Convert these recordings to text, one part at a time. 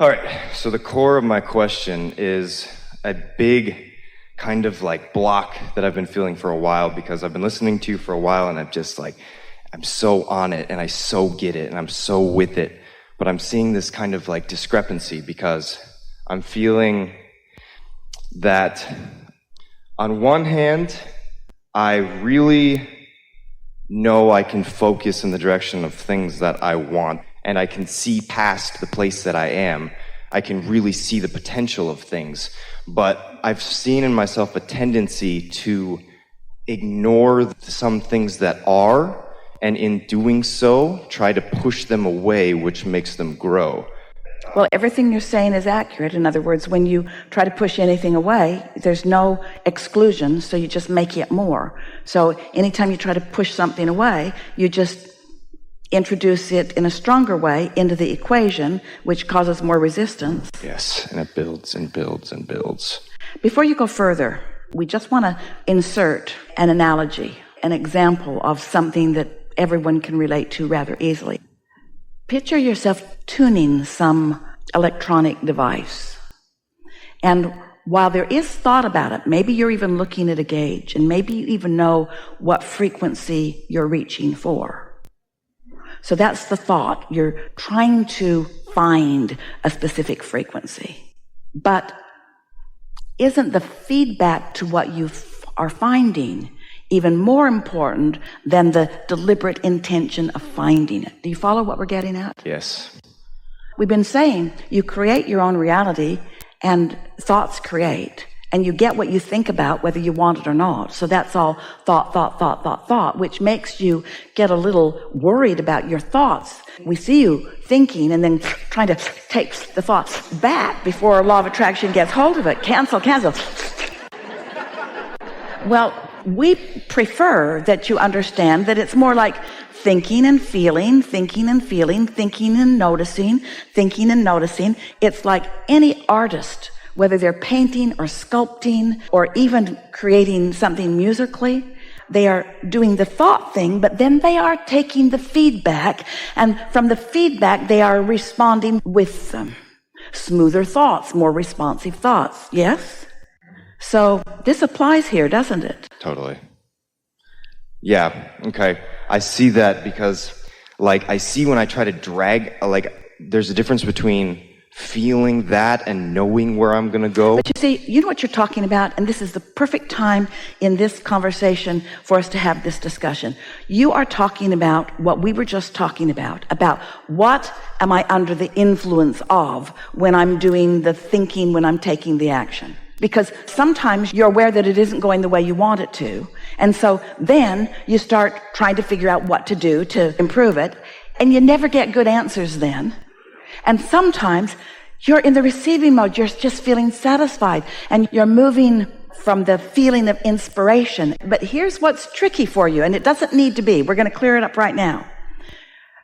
All right, so the core of my question is a big kind of like block that I've been feeling for a while, because I've been listening to you for a while and I'm so on it and I so get it and I'm so with it. But I'm seeing this kind of like discrepancy, because I'm feeling that on one hand, I really know I can focus in the direction of things that I want, and I can see past the place that I am. I can really see the potential of things. But I've seen in myself a tendency to ignore some things that are, and in doing so, try to push them away, which makes them grow. Well, everything you're saying is accurate. In other words, when you try to push anything away, there's no exclusion, so you just make it more. So anytime you try to push something away, you just introduce it in a stronger way into the equation, which causes more resistance. Yes, and it builds and builds and builds. Before you go further, we just want to insert an analogy, an example of something that everyone can relate to rather easily. Picture yourself tuning some electronic device. And while there is thought about it, maybe you're even looking at a gauge, and maybe you even know what frequency you're reaching for. So that's the thought. You're trying to find a specific frequency. But isn't the feedback to what you are finding even more important than the deliberate intention of finding it? Do you follow what we're getting at? Yes. We've been saying you create your own reality, and thoughts create, and you get what you think about whether you want it or not. So that's all thought, which makes you get a little worried about your thoughts. We see you thinking and then trying to take the thoughts back before law of attraction gets hold of it. Cancel. Well, we prefer that you understand that it's more like thinking and feeling, thinking and feeling, thinking and noticing, thinking and noticing. It's like any artist, whether they're painting or sculpting or even creating something musically, they are doing the thought thing, but then they are taking the feedback, and from the feedback they are responding with them. Smoother thoughts, more responsive thoughts, yes? So this applies here, doesn't it? Totally. Yeah, okay. I see that because, I see when I try to drag, there's a difference between feeling that and knowing where I'm going to go. But you see, you know what you're talking about, and this is the perfect time in this conversation for us to have this discussion. You are talking about what we were just talking about what am I under the influence of when I'm doing the thinking, when I'm taking the action. Because sometimes you're aware that it isn't going the way you want it to, and so then you start trying to figure out what to do to improve it, and you never get good answers then. And sometimes you're in the receiving mode, you're just feeling satisfied, and you're moving from the feeling of inspiration. But here's what's tricky for you, and it doesn't need to be. We're going to clear it up right now.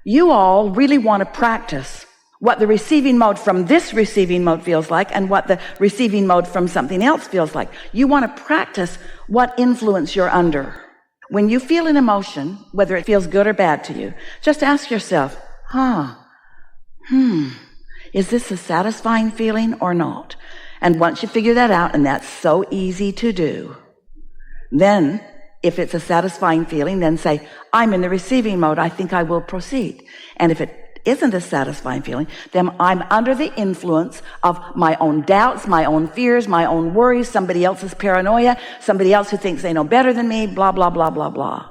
You all really want to practice what the receiving mode from this receiving mode feels like and what the receiving mode from something else feels like. You want to practice what influence you're under. When you feel an emotion, whether it feels good or bad to you, just ask yourself, is this a satisfying feeling or not? And once you figure that out, and that's so easy to do, then if it's a satisfying feeling, then say, I'm in the receiving mode, I think I will proceed. And if it isn't a satisfying feeling, then I'm under the influence of my own doubts, my own fears, my own worries, somebody else's paranoia, somebody else who thinks they know better than me, blah, blah, blah, blah, blah.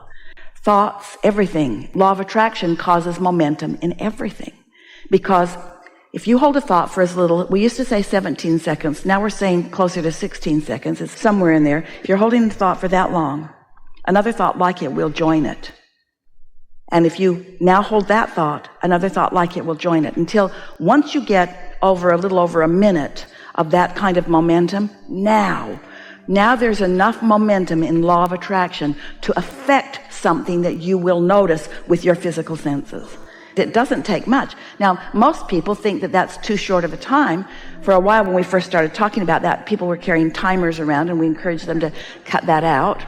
Thoughts, everything. Law of attraction causes momentum in everything. Because if you hold a thought for as little, we used to say 17 seconds, now we're saying closer to 16 seconds, it's somewhere in there. If you're holding the thought for that long, another thought like it will join it. And if you now hold that thought, another thought like it will join it, until once you get a little over a minute of that kind of momentum, now there's enough momentum in law of attraction to affect something that you will notice with your physical senses. It doesn't take much. Now, most people think that that's too short of a time. For a while, when we first started talking about that, people were carrying timers around, and we encouraged them to cut that out.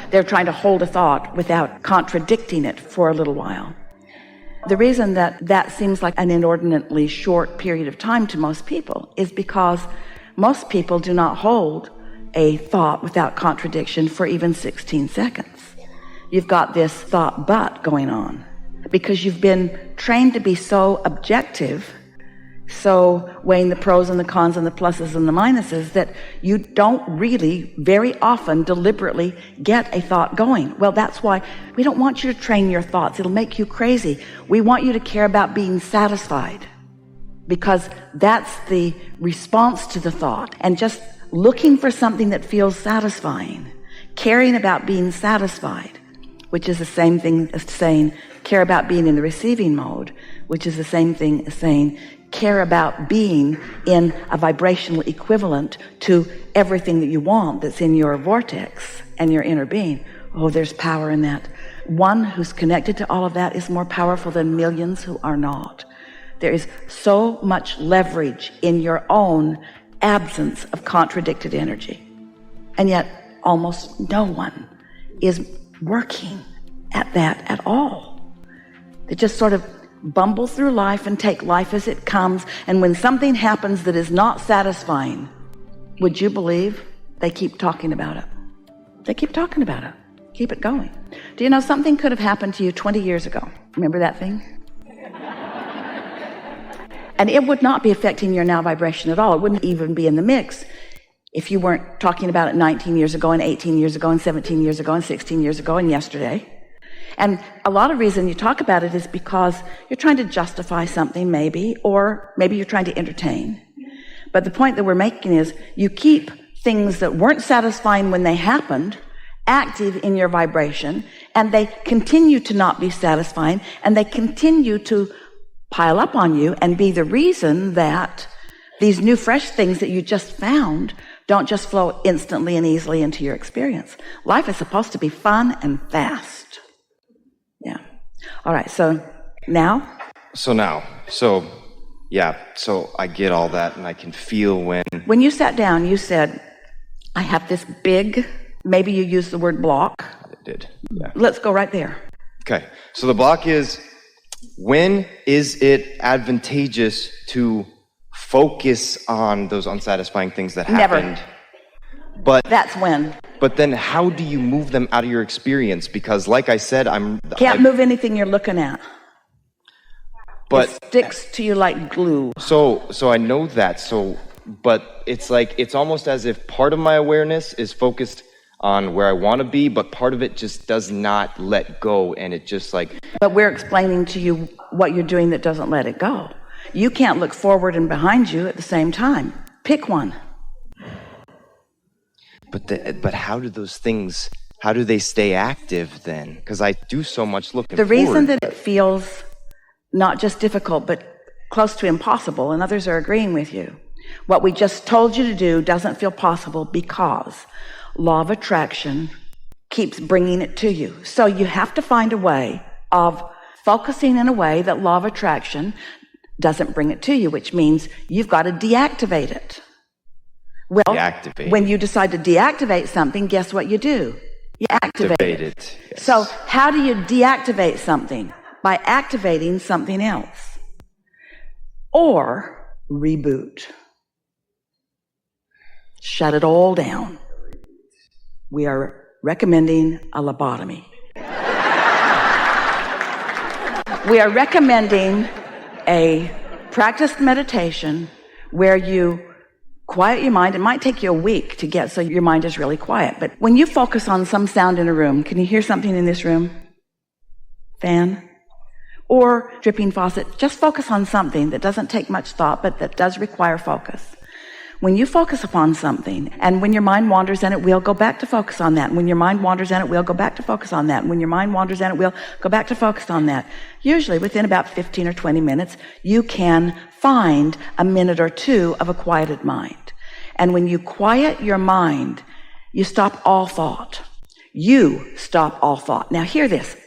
They're trying to hold a thought without contradicting it for a little while. The reason that seems like an inordinately short period of time to most people is because most people do not hold a thought without contradiction for even 16 seconds. You've got this thought but going on because you've been trained to be so objective, so weighing the pros and the cons and the pluses and the minuses, that you don't really very often deliberately get a thought going. Well, that's why we don't want you to train your thoughts. It'll make you crazy. We want you to care about being satisfied, because that's the response to the thought. And just looking for something that feels satisfying, caring about being satisfied, which is the same thing as saying care about being in the receiving mode, which is the same thing as saying care about being in a vibrational equivalent to everything that you want that's in your vortex and your inner being. Oh, there's power in that. One who's connected to all of that is more powerful than millions who are not. There is so much leverage in your own absence of contradicted energy. And yet almost no one is working at that at all. They just sort of bumble through life and take life as it comes. And when something happens that is not satisfying, would you believe they keep talking about it? They keep talking about it. Keep it going. Do you know something could have happened to you 20 years ago? Remember that thing? And it would not be affecting your now vibration at all. It wouldn't even be in the mix if you weren't talking about it 19 years ago and 18 years ago and 17 years ago and 16 years ago and yesterday. And a lot of reason you talk about it is because you're trying to justify something maybe, or maybe you're trying to entertain. But the point that we're making is you keep things that weren't satisfying when they happened active in your vibration, and they continue to not be satisfying, and they continue to pile up on you and be the reason that these new fresh things that you just found don't just flow instantly and easily into your experience. Life is supposed to be fun and fast. Yeah. All right. So I get all that, and I can feel when you sat down, you said, I have this big, maybe you used the word block. I did. Yeah. Let's go right there. Okay. So the block is, when is it advantageous to focus on those unsatisfying things that happened? Never. But that's when. But then how do you move them out of your experience? Because like I said, Can't move anything you're looking at. But it sticks to you like glue. So I know that. But it's like, it's almost as if part of my awareness is focused on where I want to be, but part of it just does not let go, and it just like... But we're explaining to you what you're doing that doesn't let it go. You can't look forward and behind you at the same time. Pick one. But how do those things, how do they stay active then? Because I do so much looking forward. The reason that but... it feels not just difficult, but close to impossible, and others are agreeing with you, what we just told you to do doesn't feel possible because law of attraction keeps bringing it to you. So you have to find a way of focusing in a way that law of attraction doesn't bring it to you, which means you've got to deactivate it. Well, when you decide to deactivate something, guess what you do? You activate it. Yes. So how do you deactivate something? By activating something else. Or reboot. Shut it all down. We are recommending a lobotomy. We are recommending a practiced meditation where you quiet your mind. It might take you a week to get so your mind is really quiet. But when you focus on some sound in a room, can you hear something in this room? Fan? Or dripping faucet? Just focus on something that doesn't take much thought, but that does require focus. When you focus upon something, and when your mind wanders and it will, go back to focus on that. And when your mind wanders and it will, go back to focus on that. And when your mind wanders and it will, go back to focus on that. Usually within about 15 or 20 minutes, you can find a minute or two of a quieted mind. And when you quiet your mind, you stop all thought. You stop all thought. Now hear this.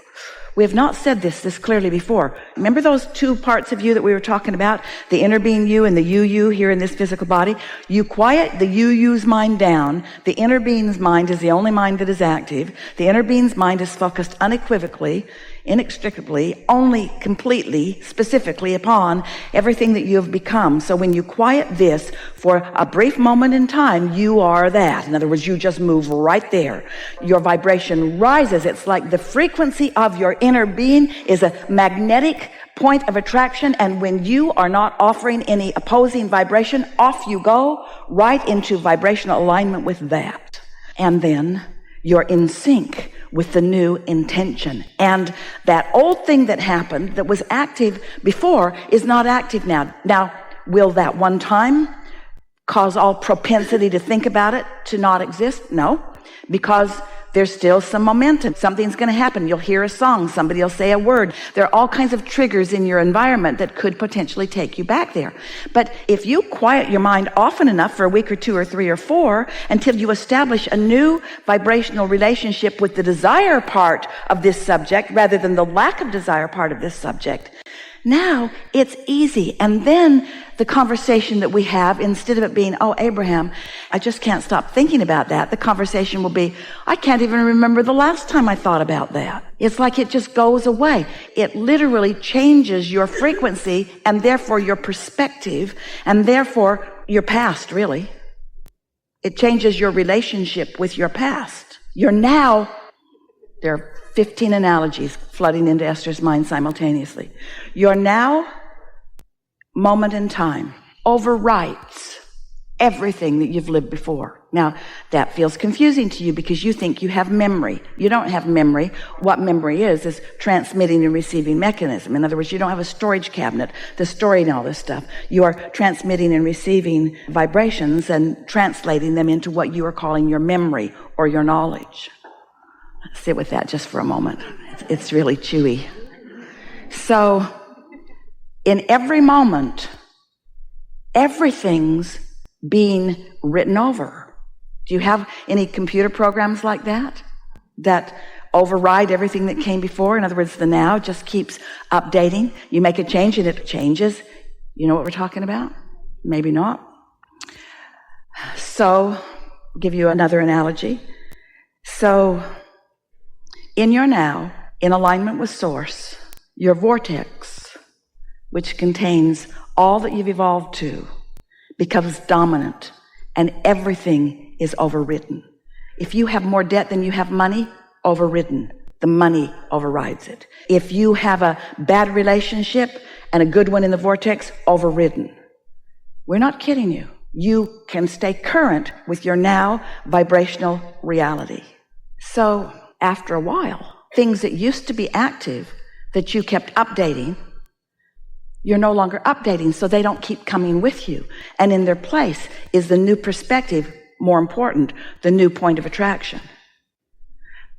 We have not said this clearly before. Remember those two parts of you that we were talking about? The inner being you and the you here in this physical body? You quiet the you's mind down. The inner being's mind is the only mind that is active. The inner being's mind is focused unequivocally inextricably, only completely, specifically upon everything that you have become. So when you quiet this for a brief moment in time, you are that. In other words, you just move right there. Your vibration rises. It's like the frequency of your inner being is a magnetic point of attraction, and when you are not offering any opposing vibration, off you go, right into vibrational alignment with that. And then you're in sync with the new intention. And that old thing that happened that was active before is not active now. Now, will that one time cause all propensity to think about it to not exist? No, because there's still some momentum. Something's going to happen. You'll hear a song. Somebody will say a word. There are all kinds of triggers in your environment that could potentially take you back there. But if you quiet your mind often enough for a week or two or three or four until you establish a new vibrational relationship with the desire part of this subject rather than the lack of desire part of this subject, now it's easy. And then the conversation that we have, instead of it being, oh, Abraham, I just can't stop thinking about that, the conversation will be, I can't even remember the last time I thought about that. It's like it just goes away. It literally changes your frequency and therefore your perspective and therefore your past, really. It changes your relationship with your past. You're now, there are 15 analogies flooding into Esther's mind simultaneously. Your now moment in time overwrites everything that you've lived before. Now, that feels confusing to you because you think you have memory. You don't have memory. What memory is transmitting and receiving mechanism. In other words, you don't have a storage cabinet, the storing all this stuff. You are transmitting and receiving vibrations and translating them into what you are calling your memory or your knowledge. Sit with that just for a moment. It's really chewy. So, in every moment, everything's being written over. Do you have any computer programs like that override everything that came before? In other words, the now just keeps updating. You make a change and it changes. You know what we're talking about? Maybe not. So, I'll give you another analogy. So, in your now, in alignment with Source, your vortex, which contains all that you've evolved to, becomes dominant, and everything is overridden. If you have more debt than you have money, overridden. The money overrides it. If you have a bad relationship and a good one in the vortex, overridden. We're not kidding you. You can stay current with your now vibrational reality. So, after a while, things that used to be active that you kept updating, you're no longer updating, so they don't keep coming with you. And in their place is the new perspective, more important, the new point of attraction.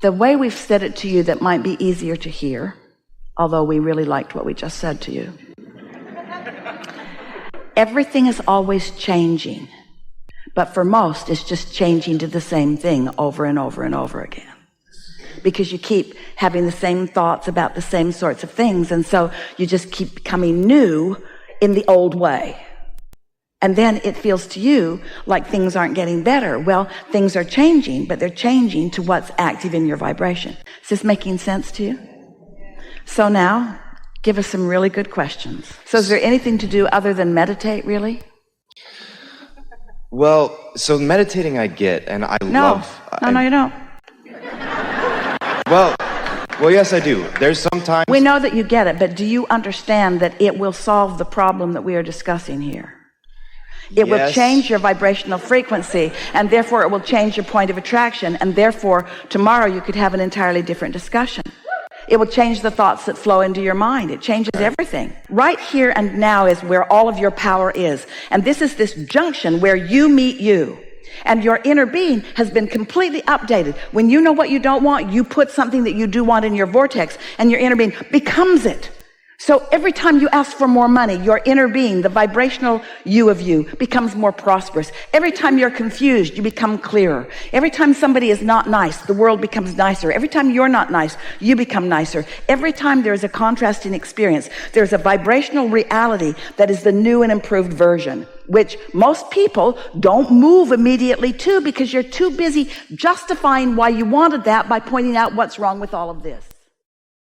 The way we've said it to you that might be easier to hear, although we really liked what we just said to you. Everything is always changing, but for most, it's just changing to the same thing over and over and over again. Because you keep having the same thoughts about the same sorts of things, and so you just keep becoming new in the old way. And then it feels to you like things aren't getting better. Well, things are changing, but they're changing to what's active in your vibration. Is this making sense to you? So now, give us some really good questions. So is there anything to do other than meditate, really? Well, so meditating I get, and I love... No, you don't. Well, yes, I do. There's sometimes... We know that you get it, but do you understand that it will solve the problem that we are discussing here? It will change your vibrational frequency, and therefore it will change your point of attraction, and therefore tomorrow you could have an entirely different discussion. It will change the thoughts that flow into your mind. It changes everything. Right here and now is where all of your power is. And this is this junction where you meet you. And your inner being has been completely updated. When you know what you don't want, you put something that you do want in your vortex, and your inner being becomes it. So every time you ask for more money, your inner being, the vibrational you of you, becomes more prosperous. Every time you're confused, you become clearer. Every time somebody is not nice, the world becomes nicer. Every time you're not nice, you become nicer. Every time there's a contrasting experience, there's a vibrational reality that is the new and improved version, which most people don't move immediately to because you're too busy justifying why you wanted that by pointing out what's wrong with all of this.